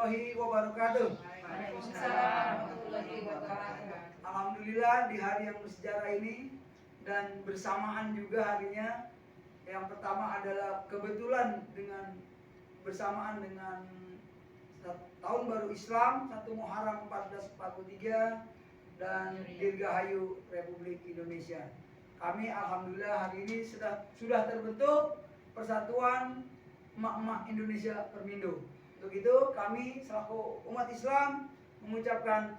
warahmatullahi wabarakatuh. Alhamdulillah di hari yang bersejarah ini dan bersamaan juga harinya, yang pertama adalah kebetulan dengan bersamaan dengan tahun baru Islam 1 Muharram 1443 dan Dirgahayu Republik Indonesia. Kami alhamdulillah hari ini sudah terbentuk Persatuan Emak-emak Indonesia Permindo. Untuk itu kami selaku umat Islam mengucapkan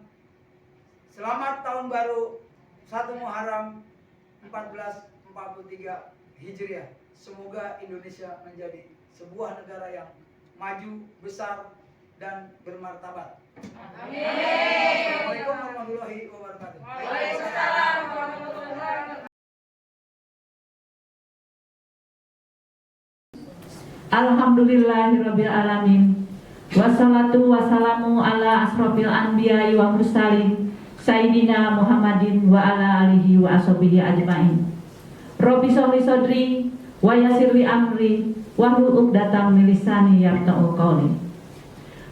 selamat tahun baru 1 Muharram 1443 Hijriah. Semoga Indonesia menjadi sebuah negara yang maju, besar, dan bermartabat. Amin. Assalamualaikum warahmatullahi wabarakatuh. Waalaikumsalam warahmatullahi wabarakatuh. Alhamdulillahirabbil alamin. Wassalatu wassalamu ala asrofil anbiya'i wa mursalin Sayyidina Muhammadin wa ala alihi wa ashabihi ajmain. Rabbi sholli sodri wa yassirli amri wahlul 'uqdatam min lisani yafqahu qawli.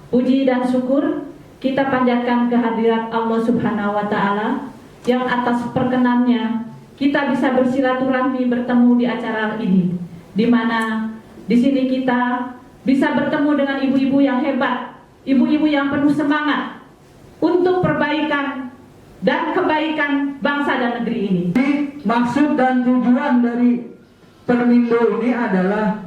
Puji dan syukur kita panjatkan kehadirat Allah Subhanahu wa taala yang atas perkenannya kita bisa bersilaturahmi bertemu di acara ini, di mana di sini kita bisa bertemu dengan ibu-ibu yang hebat, ibu-ibu yang penuh semangat untuk perbaikan dan kebaikan bangsa dan negeri ini. Maksud dan tujuan dari Permindo ini adalah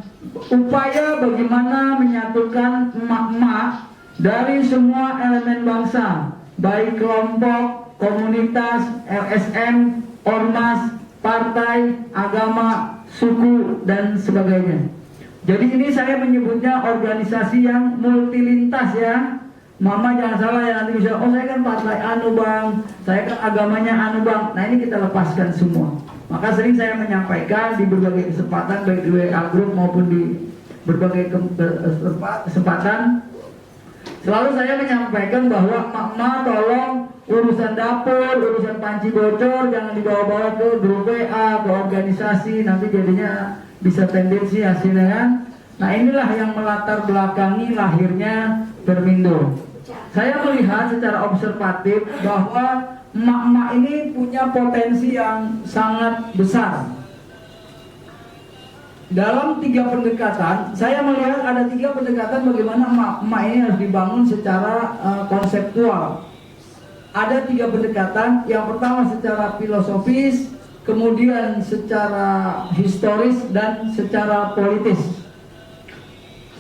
upaya bagaimana menyatukan emak-emak dari semua elemen bangsa, baik kelompok, komunitas, LSM, ormas, partai, agama, suku, dan sebagainya. Jadi ini saya menyebutnya organisasi yang multilintas ya. Mama jangan salah ya, nanti bisa, oh saya kan partai anu bang, saya kan agamanya anu bang. Nah ini kita lepaskan semua. Maka sering saya menyampaikan di berbagai kesempatan, baik di WA Group maupun di berbagai kesempatan, selalu saya menyampaikan bahwa emak-emak tolong urusan dapur, urusan panci bocor jangan dibawa-bawa ke grup WA, ke organisasi, nanti jadinya bisa tendensi hasilnya kan. Nah inilah yang melatar belakangi lahirnya Permindo. Saya melihat secara observatif bahwa emak-emak ini punya potensi yang sangat besar. Dalam 3 pendekatan, saya melihat ada 3 pendekatan bagaimana emak-emak ini harus dibangun secara konseptual. Ada 3 pendekatan. Yang pertama secara filosofis, kemudian secara historis, dan secara politis.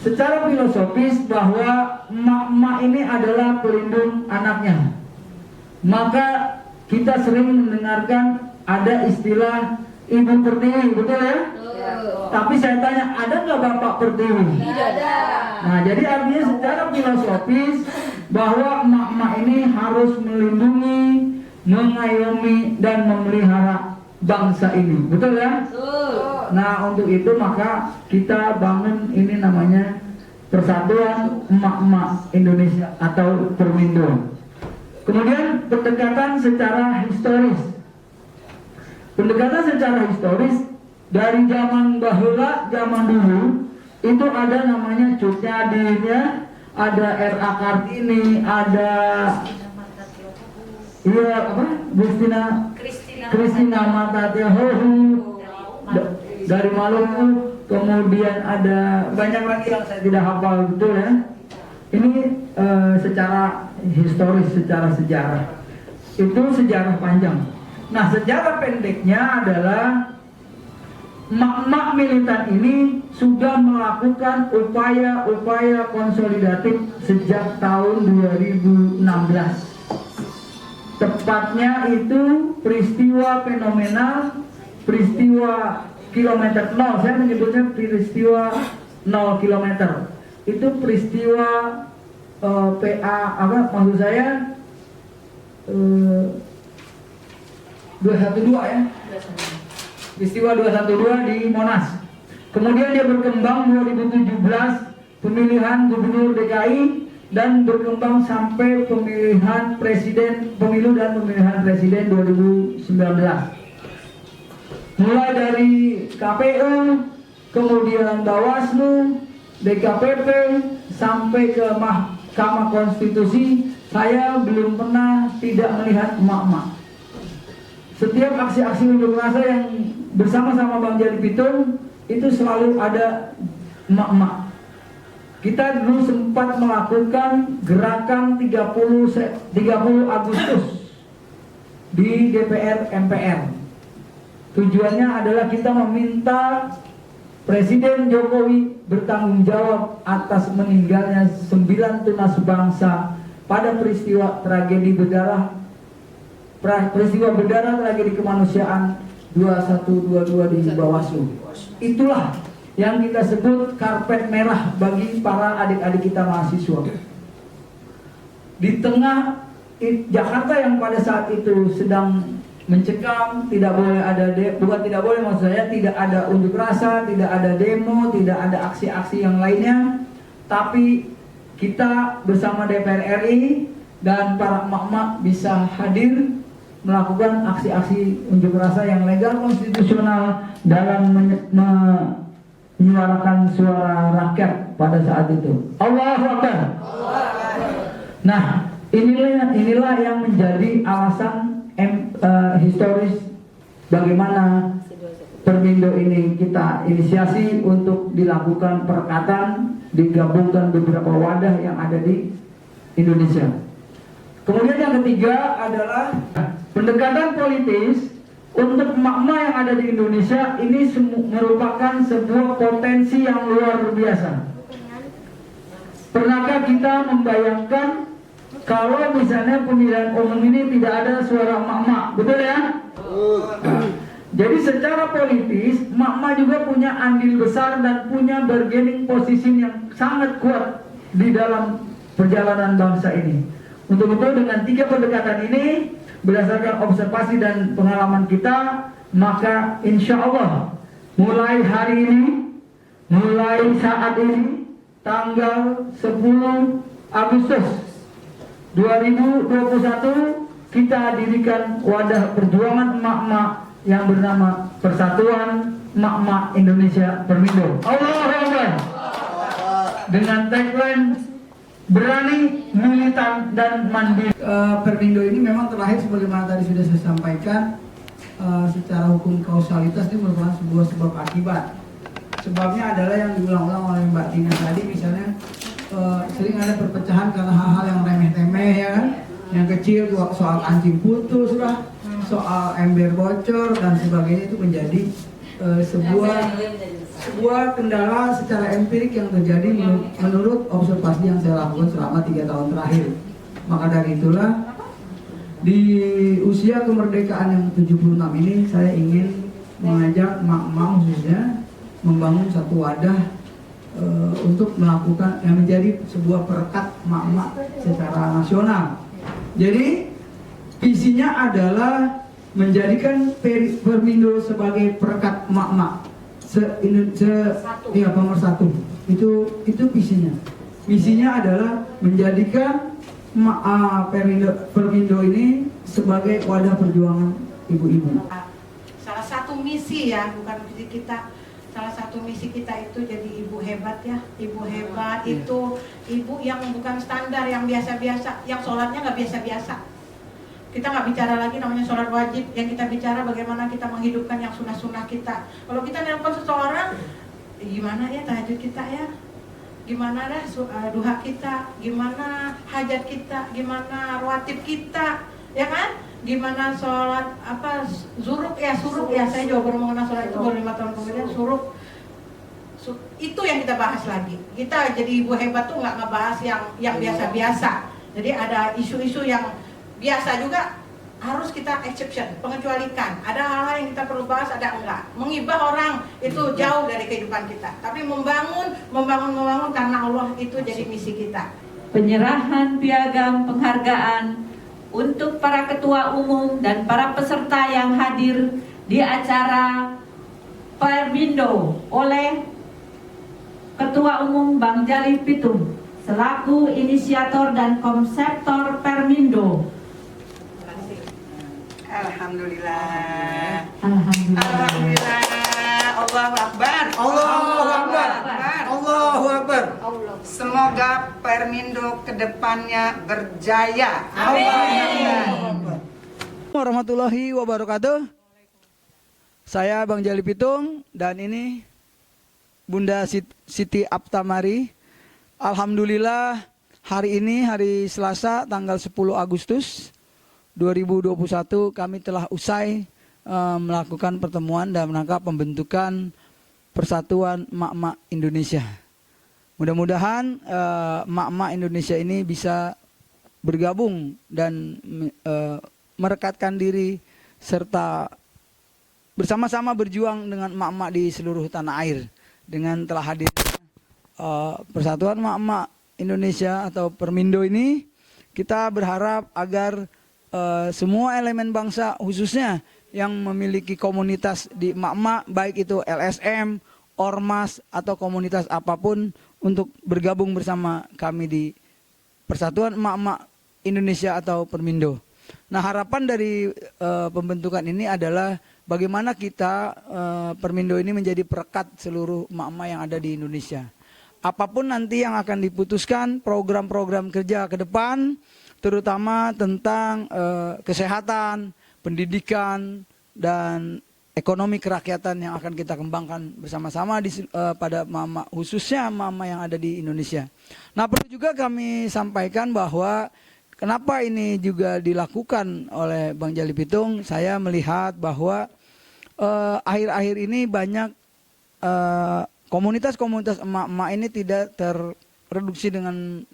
Secara filosofis bahwa emak-emak ini adalah pelindung anaknya. Maka kita sering mendengarkan ada istilah ibu pertiwi, betul ya? Tapi saya tanya, ada nggak bapak pertiwi? Tidak ada. Nah, jadi artinya secara filosofis bahwa emak-emak ini harus melindungi, mengayomi, dan memelihara bangsa ini, betul ya? Nah, untuk itu maka kita bangun ini namanya Persatuan Emak-emak Indonesia atau Permindo. Kemudian pendekatan secara historis. Pendekatan secara historis dari zaman bahula, zaman dulu itu ada namanya Cut Nyadin ya, ada R.A. Kartini, ada Christina Matatehohu dari Maluku, kemudian ada banyak lagi yang saya tidak hafal betul ya. Ini secara historis, secara sejarah itu sejarah panjang. Nah sejarah pendeknya adalah emak-emak militan ini sudah melakukan upaya-upaya konsolidatif sejak tahun 2016. Tepatnya itu peristiwa fenomenal, peristiwa kilometer 0, saya menyebutnya peristiwa 0 kilometer. Itu peristiwa PA apa maksud saya 212 ya. Peristiwa 212 di Monas. Kemudian dia berkembang 2017 pemilihan gubernur DKI dan berkembang sampai pemilihan presiden, pemilu dan pemilihan presiden 2019. Mulai dari KPU, kemudian Bawaslu, DKPP, sampai ke Mahkamah Konstitusi, saya belum pernah tidak melihat emak-emak. Setiap aksi-aksi unjuk rasa yang bersama-sama Bang Jali Pitung itu selalu ada emak-emak. Kita dulu sempat melakukan gerakan 30 Agustus di DPR MPR. Tujuannya adalah kita meminta Presiden Jokowi bertanggung jawab atas meninggalnya 9 tunas bangsa pada peristiwa tragedi berdarah tragedi kemanusiaan 2122 di Bawaslu. Itulah yang kita sebut karpet merah bagi para adik-adik kita mahasiswa. Di tengah Jakarta yang pada saat itu sedang mencekam, tidak boleh ada bukan tidak boleh, maksud saya tidak ada unjuk rasa, tidak ada demo, tidak ada aksi-aksi yang lainnya, tapi kita bersama DPR RI dan para emak-emak bisa hadir melakukan aksi-aksi unjuk rasa yang legal konstitusional dalam menyuarakan suara rakyat pada saat itu. Allahu Akbar. Nah, inilah yang menjadi alasan historis bagaimana Permindo ini kita inisiasi untuk dilakukan perekatan, digabungkan beberapa wadah yang ada di Indonesia. Kemudian yang ketiga adalah pendekatan politis untuk emak-emak yang ada di Indonesia. Ini merupakan sebuah potensi yang luar biasa. Pernahkah kita membayangkan kalau misalnya pemilihan umum ini tidak ada suara emak-emak, betul ya? Jadi secara politis, emak-emak juga punya andil besar dan punya bargaining position yang sangat kuat di dalam perjalanan bangsa ini. Untuk itu dengan 3 pendekatan ini, berdasarkan observasi dan pengalaman kita, maka insya Allah mulai hari ini, mulai saat ini, tanggal 10 Agustus 2021, kita dirikan wadah perjuangan emak-emak yang bernama Persatuan Emak-emak Indonesia Permindo. Allahu Akbar. Dengan tagline berani, militan, dan mandiri. Permindo ini memang terlahir sebagaimana tadi sudah saya sampaikan, secara hukum kausalitas itu merupakan sebuah sebab akibat. Sebabnya adalah yang diulang-ulang oleh Mbak Tina tadi, misalnya sering ada perpecahan karena hal-hal yang remeh-temeh, ya kan? Yang kecil soal kancing putus lah, soal ember bocor dan sebagainya, itu menjadi sebuah kendala secara empirik yang terjadi menurut observasi yang saya lakukan selama 3 tahun terakhir. Maka dari itulah di usia kemerdekaan yang 76 ini, saya ingin mengajak emak-emak khususnya membangun satu wadah untuk melakukan yang menjadi sebuah perekat emak-emak secara nasional. Jadi visinya adalah menjadikan Permindo sebagai perekat emak-emak pemersatu. Itu visinya. Visinya adalah menjadikan Permindo ini sebagai wadah perjuangan ibu-ibu. Salah satu misi ya, bukan misi kita. Salah satu misi kita itu jadi ibu hebat ya. Ibu hebat itu ibu yang bukan standar, yang biasa-biasa, yang sholatnya nggak biasa-biasa. Kita nggak bicara lagi namanya sholat wajib, yang kita bicara bagaimana kita menghidupkan yang sunnah-sunnah kita. Kalau kita nelpon seseorang, gimana ya tahajud kita ya, gimana dah duha kita, gimana hajat kita, gimana rawatib kita, ya kan? Gimana sholat suruk ya, saya juga baru mengenal sholat itu baru 5 tahun kemudian. Suruk itu yang kita bahas lagi. Kita jadi ibu hebat tuh nggak ngebahas yang biasa-biasa. Jadi ada isu-isu yang biasa juga harus kita exception, pengecualikan. Ada hal-hal yang kita perlu bahas, ada enggak. Mengibah orang itu jauh dari kehidupan kita. Tapi membangun karena Allah itu jadi misi kita. Penyerahan piagam penghargaan untuk para ketua umum dan para peserta yang hadir di acara Permindo oleh Ketua Umum Bang Jali Pitung selaku inisiator dan konseptor Permindo. Alhamdulillah. Alhamdulillah. Allahu Akbar. Allahu Akbar. Allahu Akbar. Semua Semoga Permindo kedepannya berjaya. Amin. Warahmatullahi wabarakatuh. Saya Bang Jali Pitung dan ini Bunda Siti Aptamari. Alhamdulillah hari ini hari Selasa tanggal 10 Agustus 2021 kami telah usai melakukan pertemuan dan rangka pembentukan Persatuan Emak-Emak Indonesia. Mudah-mudahan emak-emak Indonesia ini bisa bergabung dan merekatkan diri serta bersama-sama berjuang dengan emak-emak di seluruh tanah air. Dengan telah hadir Persatuan Emak-Emak Indonesia atau Permindo ini, kita berharap agar semua elemen bangsa khususnya yang memiliki komunitas di emak-emak, baik itu LSM, Ormas atau komunitas apapun, untuk bergabung bersama kami di Persatuan Emak-Emak Indonesia atau Permindo. Nah, harapan dari pembentukan ini adalah bagaimana kita Permindo ini menjadi perekat seluruh emak-emak yang ada di Indonesia. Apapun nanti yang akan diputuskan program-program kerja ke depan, terutama tentang kesehatan, pendidikan, dan ekonomi kerakyatan yang akan kita kembangkan bersama-sama pada emak-emak, khususnya emak-emak yang ada di Indonesia. Nah, perlu juga kami sampaikan bahwa kenapa ini juga dilakukan oleh Bang Jali Pitung. Saya melihat bahwa akhir-akhir ini banyak komunitas-komunitas emak-emak ini tidak terproduksi dengan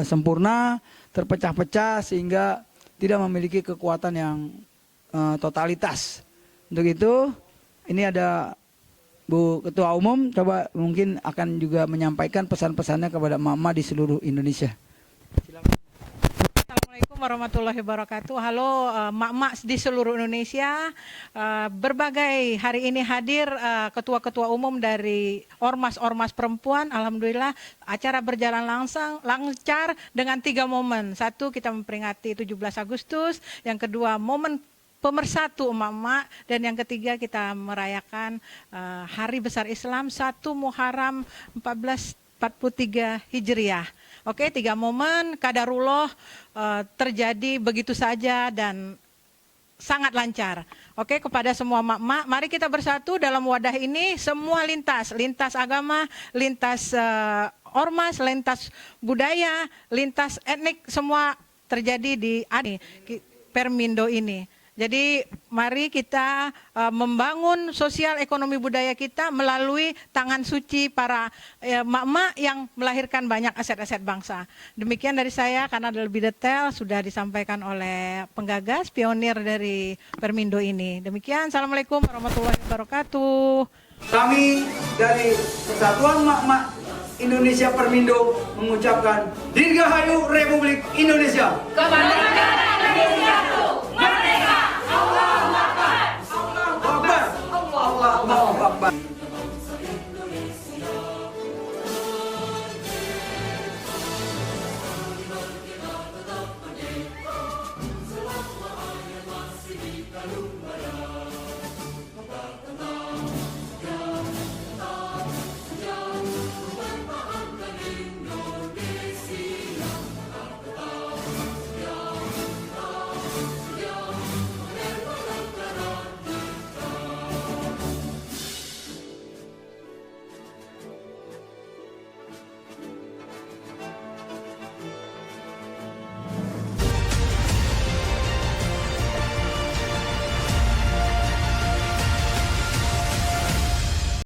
sempurna, terpecah-pecah sehingga tidak memiliki kekuatan yang totalitas. Untuk itu, ini ada Bu Ketua Umum, coba mungkin akan juga menyampaikan pesan-pesannya kepada emak-emak di seluruh Indonesia. Silakan. Assalamualaikum warahmatullahi wabarakatuh. Halo emak-emak di seluruh Indonesia. Berbagai hari ini hadir ketua-ketua umum dari ormas-ormas perempuan. Alhamdulillah acara berjalan lancar dengan 3 momen. Satu, kita memperingati 17 Agustus. Yang kedua, momen pemersatu emak-emak, dan yang ketiga kita merayakan Hari Besar Islam 1 Muharram 1443 Hijriah. Oke, 3 momen kadarullah terjadi begitu saja dan sangat lancar. Oke, kepada semua emak-emak, mari kita bersatu dalam wadah ini, semua lintas agama, lintas ormas, lintas budaya, lintas etnik, semua terjadi di Permindo ini. Jadi mari kita membangun sosial ekonomi budaya kita melalui tangan suci para emak-emak yang melahirkan banyak aset-aset bangsa. Demikian dari saya, karena lebih detail sudah disampaikan oleh penggagas, pionir dari Permindo ini. Demikian, Assalamualaikum warahmatullahi wabarakatuh. Kami dari Persatuan Emak-Emak Indonesia Permindo mengucapkan Dirgahayu Republik Indonesia. Kemerdekaan Indonesia merdeka. Allahu Akbar.